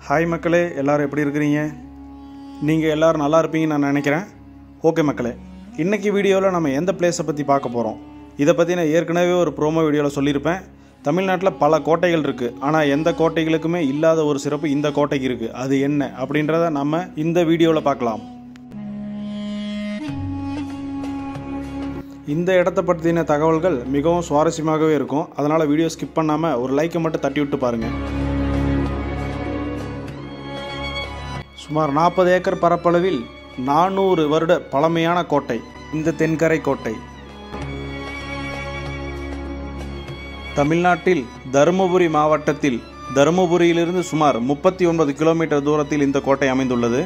Hi மக்களே, எல்லோரும் எப்படி இருக்கிறீங்க? நீங்கள் எல்லோரும் நல்லா இருப்பீங்கன்னு நான் நினைக்கிறேன். ஓகே மக்களே, இன்றைக்கி வீடியோவில் நம்ம எந்த பிளேஸை பற்றி பார்க்க போகிறோம், இதை பற்றி நான் ஏற்கனவே ஒரு ப்ரோமோ வீடியோவில் சொல்லியிருப்பேன். தமிழ்நாட்டில் பல கோட்டைகள் இருக்குது, ஆனால் எந்த கோட்டைகளுக்குமே இல்லாத ஒரு சிறப்பு இந்த கோட்டைக்கு இருக்குது. அது என்ன அப்படின்றத நம்ம இந்த வீடியோவில் பார்க்கலாம். இந்த இடத்த பற்றின தகவல்கள் மிகவும் சுவாரஸ்யமாகவே இருக்கும். அதனால் வீடியோ ஸ்கிப் பண்ணாமல் ஒரு லைக்கை மட்டும் தட்டி விட்டு பாருங்கள். சுமார் 40 ஏக்கர் பரப்பளவில் 400 வருட பழமையான கோட்டை இந்த தென்கரை கோட்டை. தமிழ்நாட்டில் தருமபுரி மாவட்டத்தில் தருமபுரியிலிருந்து சுமார் 39 கிலோமீட்டர் தூரத்தில் இந்த கோட்டை அமைந்துள்ளது.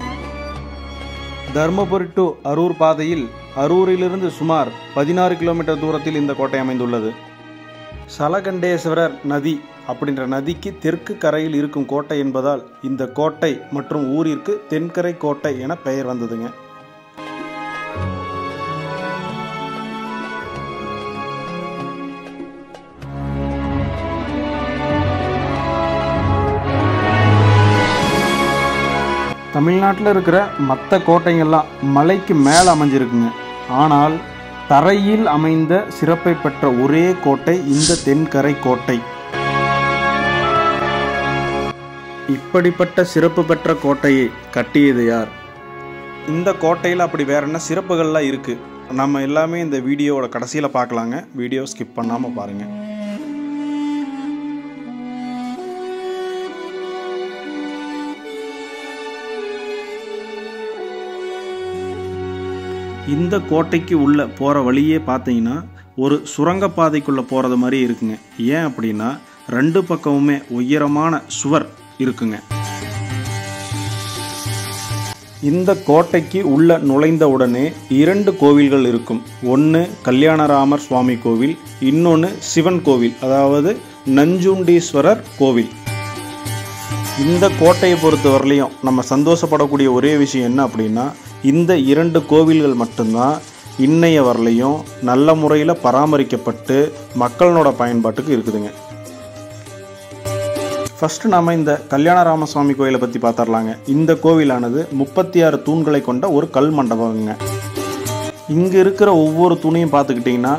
தருமபுரி டு அரூர் பாதையில் அரூரிலிருந்து சுமார் 16 கிலோமீட்டர் தூரத்தில் இந்த கோட்டை அமைந்துள்ளது. சலகண்டேஸ்வரர் நதி அப்படின்ற நதிக்கு தெற்கு கரையில் இருக்கும் கோட்டை என்பதால் இந்த கோட்டை மற்றும் ஊரிற்கு தென்கரை கோட்டை என பெயர் வந்ததுங்க. தமிழ்நாட்டில் இருக்கிற மற்ற கோட்டைங்கள்லாம் மலைக்கு மேலே அமைஞ்சிருக்குங்க. ஆனால் தரையில் அமைந்த சிறப்பை பெற்ற ஒரே கோட்டை இந்த தென்கரை கோட்டை. இப்படிப்பட்ட சிறப்பு பெற்ற கோட்டையை கட்டியது யார்? இந்த கோட்டையில் அப்படி வேற என்ன சிறப்புகள்லாம் இருக்குது, நம்ம எல்லாமே இந்த வீடியோவோட கடைசியில் பார்க்கலாங்க. வீடியோ ஸ்கிப் பண்ணாமல் பாருங்கள். இந்த கோட்டைக்கு உள்ள போகிற வழியே பார்த்தீங்கன்னா ஒரு சுரங்கப்பாதைக்குள்ளே போகிறது மாதிரி இருக்குங்க. ஏன் அப்படின்னா 2 பக்கமுமே உயரமான சுவர் இருக்குங்க. இந்த கோட்டைக்கு உள்ள நுழைந்த உடனே 2 கோவில்கள் இருக்கும். ஒன்று கல்யாணராமர் சுவாமி கோவில், இன்னொன்று சிவன் கோவில், அதாவது நஞ்சுண்டீஸ்வரர் கோவில். இந்த கோட்டையை பொறுத்த வரலையும் நம்ம சந்தோஷப்படக்கூடிய ஒரே விஷயம் என்ன அப்படின்னா, இந்த 2 கோவில்கள் மட்டும்தான் இன்னைய வரலையும் நல்ல முறையில் பராமரிக்கப்பட்டு மக்களோட பயன்பாட்டுக்கு இருக்குதுங்க. ஃபஸ்ட்டு நாம் இந்த கல்யாணராம சுவாமி கோயிலை பற்றி பார்த்துடலாங்க. இந்த கோவிலானது 36 தூண்களை கொண்ட ஒரு கல் மண்டபங்க. இங்கே இருக்கிற ஒவ்வொரு தூணையும் பார்த்துக்கிட்டிங்கன்னா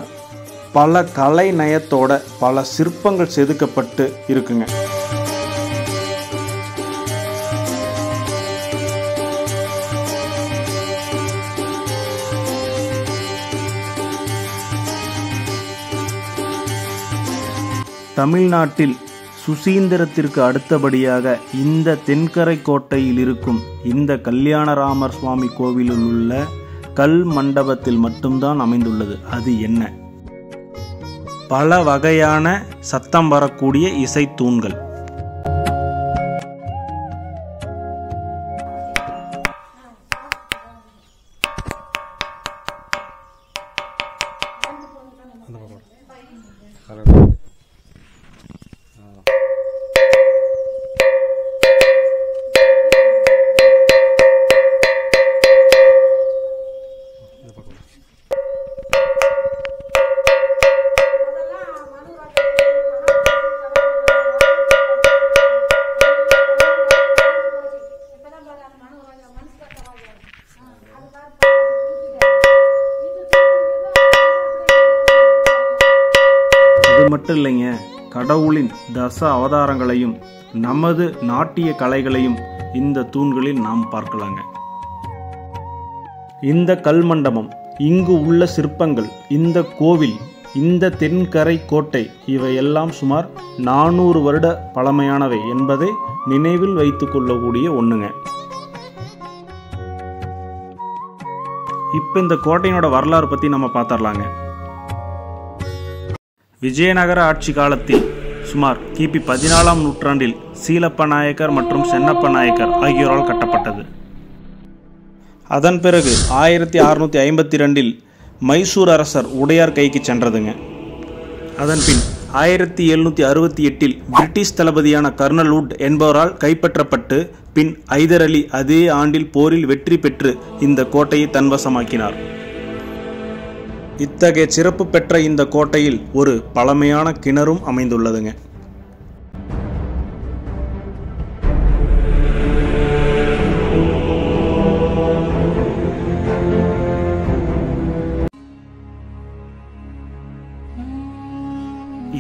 பல கலை நயத்தோட பல சிற்பங்கள் செதுக்கப்பட்டு இருக்குங்க. தமிழ்நாட்டில் சுசீந்திரத்திற்கு அடுத்தபடியாக இந்த தென்கரை கோட்டையில் இருக்கும் இந்த கல்யாணராமர் சுவாமி கோவிலில் உள்ள கல் மண்டபத்தில் மட்டும்தான் அமைந்துள்ளது. அது என்ன? பல வகையான சத்தம் வரக்கூடிய இசை தூண்கள். இது மட்டும் இல்லைங்க, கடவுளின் தச அவதாரங்களையும் நமது நாட்டிய கலைகளையும் இந்த தூண்களில் நாம் பார்க்கலாங்க. இந்த கல் மண்டபம், இங்கு உள்ள சிற்பங்கள், இந்த கோவில், இந்த தென்கரை கோட்டை இவையெல்லாம் சுமார் 400 வருட பழமையானவை என்பதை நினைவில் வைத்துக் கொள்ளக்கூடிய ஒண்ணுங்க. இப்போ இந்த கோட்டையினோட வரலாறு பற்றி நம்ம பார்த்துடலாங்க. விஜயநகர ஆட்சி காலத்தில் சுமார் கிபி 14ஆம் நூற்றாண்டில் சீலப்ப நாயக்கர் மற்றும் சென்னப்ப நாயக்கர் ஆகியோரால் கட்டப்பட்டது. அதன் பிறகு 1652இல் மைசூர் அரசர் உடையார் கைக்கு சென்றதுங்க. அதன் பின் 1768இல் பிரிட்டிஷ் தளபதியான கர்னல் வுட் என்பவரால் கைப்பற்றப்பட்டு பின் ஐதர் அலி அதே ஆண்டில் போரில் வெற்றி பெற்று இந்த கோட்டையை தன்வசமாக்கினார். இத்தகைய சிறப்பு பெற்ற இந்த கோட்டையில் ஒரு பழமையான கிணறும் அமைந்துள்ளதுங்க.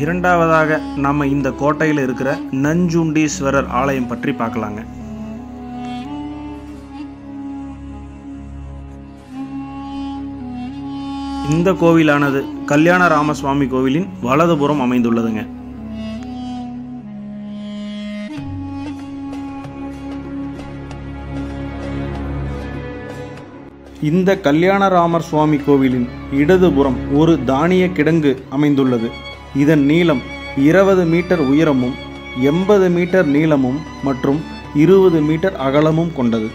இரண்டாவதாக நம்ம இந்த கோட்டையில் இருக்கிற நஞ்சுண்டீஸ்வரர் ஆலயம் பற்றி பார்க்கலாங்க. இந்த கோவிலானது கல்யாண ராமசுவாமி கோவிலின் வலதுபுறம் அமைந்துள்ளதுங்க. இந்த கல்யாணராமர் சுவாமி கோவிலின் இடதுபுறம் ஒரு தானிய கிடங்கு அமைந்துள்ளது. இதன் நீளம் 20 மீட்டர் உயரமும் 80 மீட்டர் நீளமும் மற்றும் 20 மீட்டர் அகலமும் கொண்டது.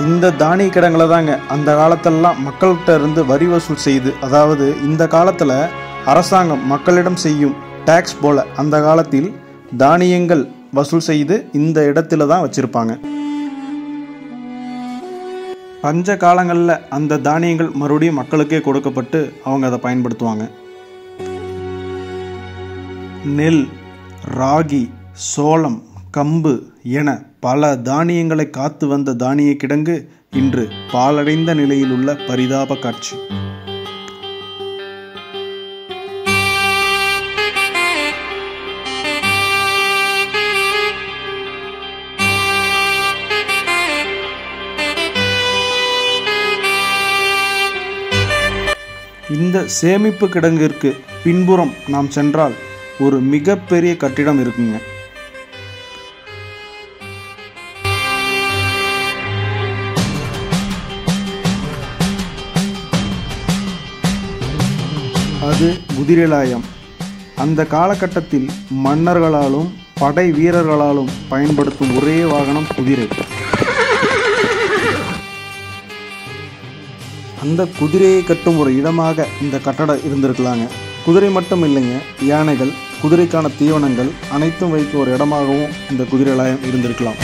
இந்த தானிய கிடங்குல தாங்க அந்த காலத்திலலாம் மக்கள்கிட்ட இருந்து வரி வசூல் செய்து, அதாவது இந்த காலத்தில் அரசாங்கம் மக்களிடம் செய்யும் டேக்ஸ் போல அந்த காலத்தில் தானியங்கள் வசூல் செய்து இந்த இடத்துல தான் வச்சிருப்பாங்க. பஞ்ச காலங்களில் அந்த தானியங்கள் மறுபடியும் மக்களுக்கே கொடுக்கப்பட்டு அவங்க அதை பயன்படுத்துவாங்க. நெல், ராகி, சோளம், கம்பு என பல தானியங்களை காத்து வந்த தானிய கிடங்கு இன்று பாழடைந்த நிலையில் உள்ள பரிதாப காட்சி. இந்த சேமிப்பு கிடங்கிற்கு பின்புறம் நாம் சென்றால் ஒரு மிகப்பெரிய கட்டிடம் இருக்குங்க. அது குதிரைலாயம். அந்த காலகட்டத்தில் மன்னர்களாலும் படை வீரர்களாலும் பயன்படுத்தும் ஒரே வாகனம் குதிரை. அந்த குதிரையை கட்டும் ஒரு இடமாக இந்த கட்டடம் இருந்திருக்கலாங்க. குதிரை மட்டும் இல்லைங்க, யானைகள், குதிரைக்கான தீவனங்கள் அனைத்தும் வைக்க ஒரு இடமாகவும் இந்த குதிரைலாயம் இருந்திருக்கலாம்.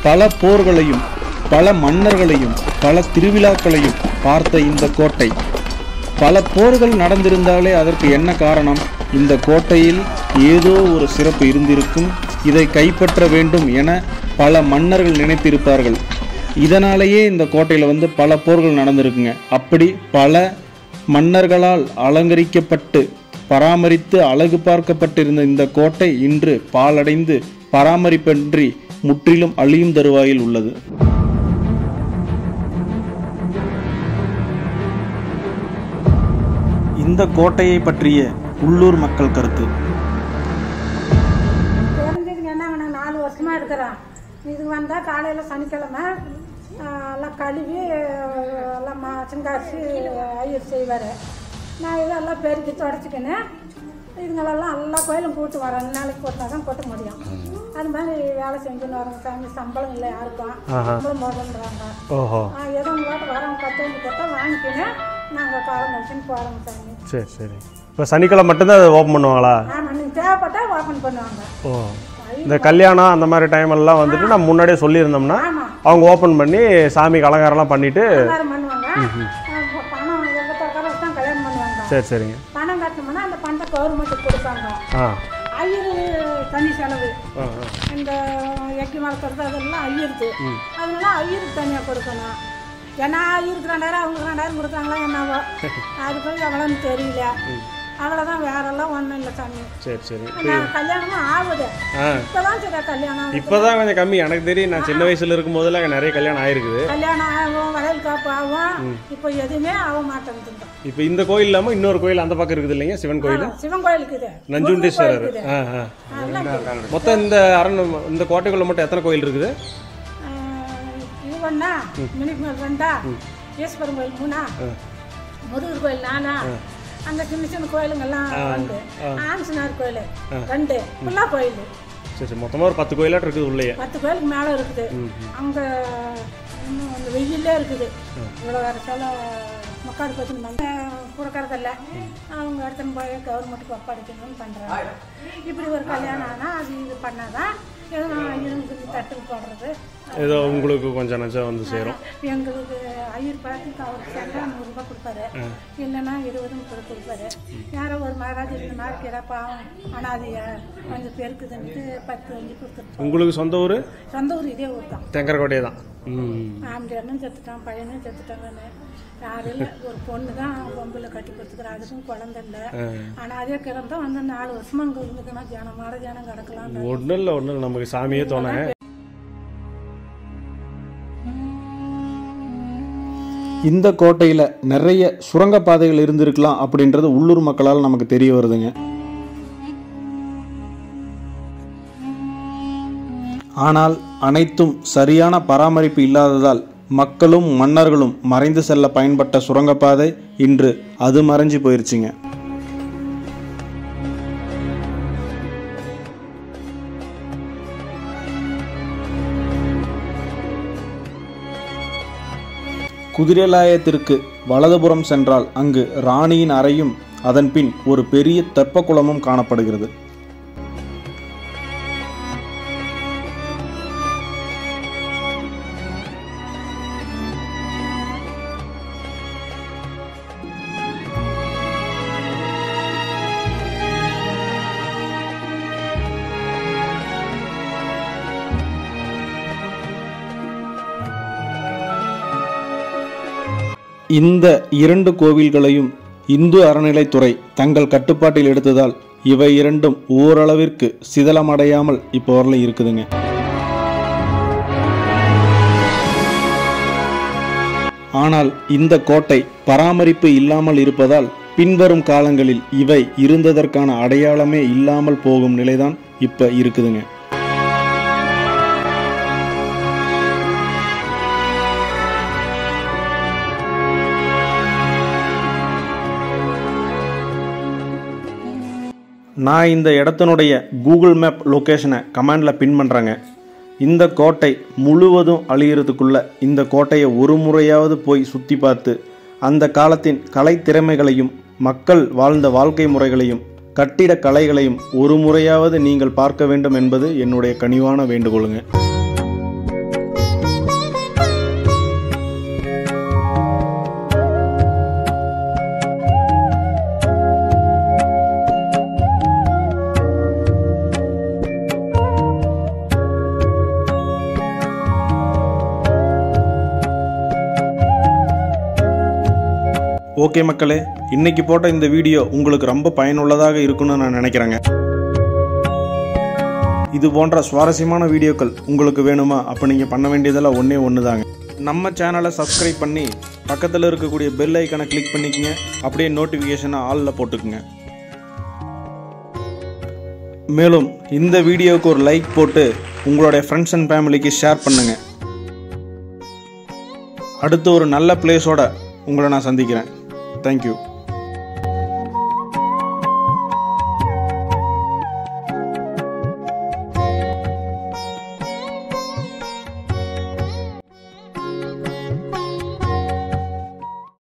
பல போர்களையும் பல மன்னர்களையும் பல திருவிழாக்களையும் பார்த்த இந்த கோட்டை, பல போர்கள் நடந்திருந்தாலே அதற்கு என்ன காரணம்? இந்த கோட்டையில் ஏதோ ஒரு சிறப்பு இருந்திருக்கும், இதை கைப்பற்ற வேண்டும் என பல மன்னர்கள் நினைத்திருப்பார்கள். இதனாலேயே இந்த கோட்டையில் பல போர்கள் நடந்திருக்குங்க. அப்படி பல மன்னர்களால் அலங்கரிக்கப்பட்டு பராமரித்து அழகு பார்க்கப்பட்டிருந்த இந்த கோட்டை இன்று பாழடைந்து பராமரிப்பின்றி முற்றிலும் அழியும் தருவாயில் உள்ளது. இந்த கோட்டையை பற்றிய உள்ளூர் மக்கள் கருத்து. தெரிஞ்சதுங்க, 4 வருஷமா இருக்கிறேன். இது வந்தால் காலையில் சனிக்கிழமை எல்லாம் கழுவி எல்லாம் சிங்காசி ஐயர் செய்வார். நான் இதெல்லாம் பெருக்கி தொடச்சிக்கினேன். இதுங்களெல்லாம் எல்லா கோயிலும் கூட்டு வரேன். 2 நாளைக்கு போட்டா தான் கொட்ட முடியும். அது மாதிரி வேலை செஞ்சுன்னு வரோங்க சாமி. சம்பளம் இல்லை யாருக்கும், சம்பளம் போடுறாங்க. ஏதோ உங்களாட்ட வரவங்க 10 கொட்டா வாங்கிக்கினேன். நாங்கள் காலம் வச்சுன்னு போகிறோங்க சாமி. சரி சரி. இப்போ சனிக்கிழமை மட்டும்தான் அதை ஓப்பன் பண்ணுவாங்களா? ஆமாம், நீங்கள் தேவைப்பட்டா ஓப்பன் பண்ணுவாங்க. ஓ, இந்த கல்யாணம் அந்த மாதிரி டைமெல்லாம் வந்துட்டு நம்ம முன்னாடியே சொல்லியிருந்தோம்னா அவங்க ஓப்பன் பண்ணி சாமிக்கு அலங்காரம்லாம் பண்ணிட்டு பண்ணுவாங்க. பணம் எங்கள் பிரகாரம் தான் கல்யாணம் பண்ணுவாங்க. சரி சரிங்க. பணம் கட்டணும்னா அந்த பணத்தை கவர்மெண்ட்டுக்கு கொடுப்பாங்க. ஐயரு தனி செலவு. இந்த எக்கி வளர்த்துறது அதெல்லாம் ஐயருது. அதனால ஐயருக்கு தனியாக கொடுக்கணும். ஏன்னா ஐயருக்கு 2000 அவங்க 2000 கொடுத்தாங்களா என்னவோ, அது போய் எவ்வளோன்னு தெரியல. அவ்வளோதான், வேறெல்லாம் ஒன்றும் இல்லை சாமி. சரி சரி. கல்யாணமும் ஆகுது, இப்போதான் சரி கல்யாணம். இப்போதான் கொஞ்சம் கம்மி. எனக்கு தெரியும், நான் சின்ன வயசுல இருக்கும் போதெல்லாம் அங்கே நிறைய கல்யாணம் ஆயிருக்குது. கல்யாணம் ஆகும், வளையல் காப்பு ஆகும். இப்போ எதுவுமே ஆக மாட்டேங்குது. இப்போ இந்த கோயில் இல்லாமல் இன்னொரு கோயில் அந்த பக்கம் இருக்குது இல்லைங்க, சிவன் கோயில். சிவன் கோயில் இருக்குது, நஞ்சுண்டீஸ்வரர். மொத்தம் இந்த கோட்டைக்குள்ள மட்டும் எத்தனை கோயில் இருக்குது? இது ஒன்றா, மினிமம் 2, ஈஸ்வரன் கோயில் 3, முருகர் கோயில் 4, அந்த சின்ன சின்ன கோயிலுங்கெல்லாம் வந்து ஆஞ்சநேயர் கோயில் 2, ஃபுல்லா கோயில். சரி, மொத்தமாக ஒரு 10 கோயிலாட்டு இருக்குது உள்ளே. 10 கோயிலுக்கு மேலே இருக்குது. அங்கே இன்னும் அந்த வெயிலே இருக்குது. இவ்வளோ வேறு சொல்ல மக்காடு பற்றி கொடுக்கறதில்ல. அவங்க எடுத்துன்னு போய் கவர்மெண்ட்டுக்கு ஒப்படைக்கணும்னு பண்ணுறாங்க. இப்படி ஒரு கல்யாணம் ஆனால் அது இது பண்ணாதான் ஏதோ ஐயருக்கு தட்டுக்கு போடுறது, ஏதோ உங்களுக்கு கொஞ்சம் நஞ்சம் வந்து சேரும். எங்களுக்கு ஐயர் பார்த்துக்கு அவருக்கு சேர்ந்தா 100 ரூபாய் கொடுப்பாரு, இல்லைன்னா 20 கொடுப்பாரு. யாரோ ஒரு மகாராஜ் இந்த மாதிரி கிடா பாவம் அனாதையா கொஞ்சம் பெருக்குதுன்ட்டு 10 5 கொடுத்துருப்போம். உங்களுக்கு சொந்த ஊர்? சொந்த ஊர் இதே ஊர் தான், தெங்கரக்கோட்டையே தான். ஆம்படியானும் செத்துட்டான், பையனும் செத்துட்டாங்கன்னு. யாரும் இல்லை, ஒரு பொண்ணு தான் பொம்பளை கட்டி கொடுத்துக்கிறா, அதுக்கும் குழந்தை இல்லை. ஆனால் அதே கிடந்தா வந்து 4 வருஷமா அங்கே இருந்துக்கணும். ஜனமாட ஜனம் கிடக்கலாம். ஒன்றும் இல்லை நமக்கு சாமியே தோண. இந்த கோட்டையில் நிறைய சுரங்கப்பாதைகள் இருந்திருக்கலாம் அப்படின்றது உள்ளூர் மக்களால் நமக்கு தெரிய வருதுங்க. ஆனால் அனைத்தும் சரியான பராமரிப்பு இல்லாததால் மக்களும் மன்னர்களும் மறைந்து செல்ல பயன்பட்ட சுரங்கப்பாதை இன்று அது மறைஞ்சு போயிருச்சுங்க. குதிரைலாயத்திற்கு வலதுபுறம் சென்றால் அங்கு ராணியின் அறையும் அதன் பின் ஒரு பெரிய தெப்பக்குளமும் காணப்படுகிறது. இந்த 2 கோவில்களையும் இந்து அறநிலைத்துறை தங்கள் கட்டுப்பாட்டில் எடுத்ததால் இவை இரண்டும் ஓரளவிற்கு சிதலமடையாமல் இப்போ வரல இருக்குதுங்க. ஆனால் இந்த கோட்டை பராமரிப்பு இல்லாமல் இருப்பதால் பின்வரும் காலங்களில் இவை இருந்ததற்கான அடையாளமே இல்லாமல் போகும் நிலைதான் இப்ப இருக்குதுங்க. நான் இந்த இடத்தினுடைய கூகுள் மேப் லொக்கேஷனை கமெண்டில் பின் பண்ணுறேங்க. இந்த கோட்டை முழுவதும் அழியறதுக்குள்ள இந்த கோட்டையை ஒரு முறையாவது போய் சுற்றி பார்த்து அந்த காலத்தின் கலை திறமைகளையும் மக்கள் வாழ்ந்த வாழ்க்கை முறைகளையும் கட்டிட கலைகளையும் ஒரு முறையாவது நீங்கள் பார்க்க வேண்டும் என்பது என்னுடைய கனிவான வேண்டுகோளுங்க. ஓகே மக்களே, இன்னைக்கு போட்ட இந்த வீடியோ உங்களுக்கு ரொம்ப பயனுள்ளதாக இருக்குன்னு நான் நினைக்கிறேங்க. இது போன்ற சுவாரஸ்யமான வீடியோக்கள் உங்களுக்கு வேணுமா? அப்போ நீங்கள் பண்ண வேண்டியதெல்லாம் ஒன்று தாங்க. நம்ம சேனலை சப்ஸ்கிரைப் பண்ணி பக்கத்தில் இருக்கக்கூடிய பெல் ஐக்கனை கிளிக் பண்ணிக்கங்க. அப்படியே நோட்டிஃபிகேஷனை ஆலில் போட்டுக்குங்க. மேலும் இந்த வீடியோவுக்கு ஒரு லைக் போட்டு உங்களுடைய ஃப்ரெண்ட்ஸ் அண்ட் ஃபேமிலிக்கு ஷேர் பண்ணுங்க. அடுத்து ஒரு நல்ல பிளேஸோட உங்களை நான் சந்திக்கிறேன். Thank you.